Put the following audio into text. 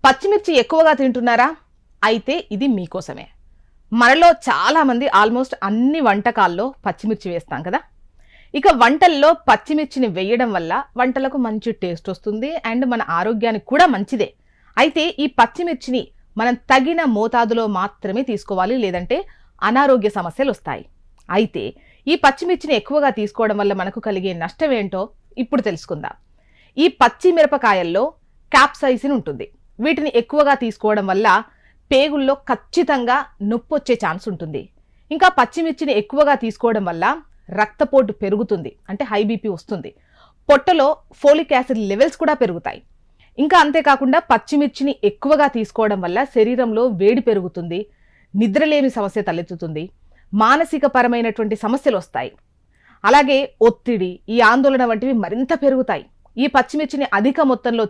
పచ్చిమిర్చి ఎక్కువగా తింటున్నారా? అయితే ఇది మీకోసమే. మనలో చాలామంది ఆల్మోస్ట్ అన్ని వంటకాల్లో పచ్చిమిర్చి వేస్తాం కదా. ఇక వంటల్లో పచ్చిమిర్చిని వేయడం వల్ల వంటలకు మంచి టేస్ట్ వస్తుంది అండ్ మన ఆరోగ్యానికి కూడా మంచిదే. అయితే ఈ పచ్చిమిర్చిని మనం తగిన మోతాదులో మాత్రమే తీసుకోవాలి, లేదంటే అనారోగ్య సమస్యలు వస్తాయి. అయితే ఈ పచ్చిమిర్చిని ఎక్కువగా తీసుకోవడం వల్ల మనకు కలిగే నష్టం ఏంటో ఇప్పుడు తెలుసుకుందాం. ఈ పచ్చి మిరపకాయల్లో క్యాప్సైసిన్ ఉంటుంది. వీటిని ఎక్కువగా తీసుకోవడం వల్ల పేగుల్లో ఖచ్చితంగా నొప్పి వచ్చే ఛాన్స్ ఉంటుంది. ఇంకా పచ్చిమిర్చిని ఎక్కువగా తీసుకోవడం వల్ల రక్తపోటు పెరుగుతుంది, అంటే హై బీపీ వస్తుంది. పొట్టలో ఫోలిక్ యాసిడ్ లెవెల్స్ కూడా పెరుగుతాయి. ఇంకా అంతేకాకుండా పచ్చిమిర్చిని ఎక్కువగా తీసుకోవడం వల్ల శరీరంలో వేడి పెరుగుతుంది, నిద్రలేమి సమస్య తలెత్తుతుంది, మానసిక పరమైనటువంటి సమస్యలు వస్తాయి. అలాగే ఒత్తిడి, ఈ ఆందోళన వంటివి మరింత పెరుగుతాయి. ఈ పచ్చిమిర్చిని అధిక మొత్తంలో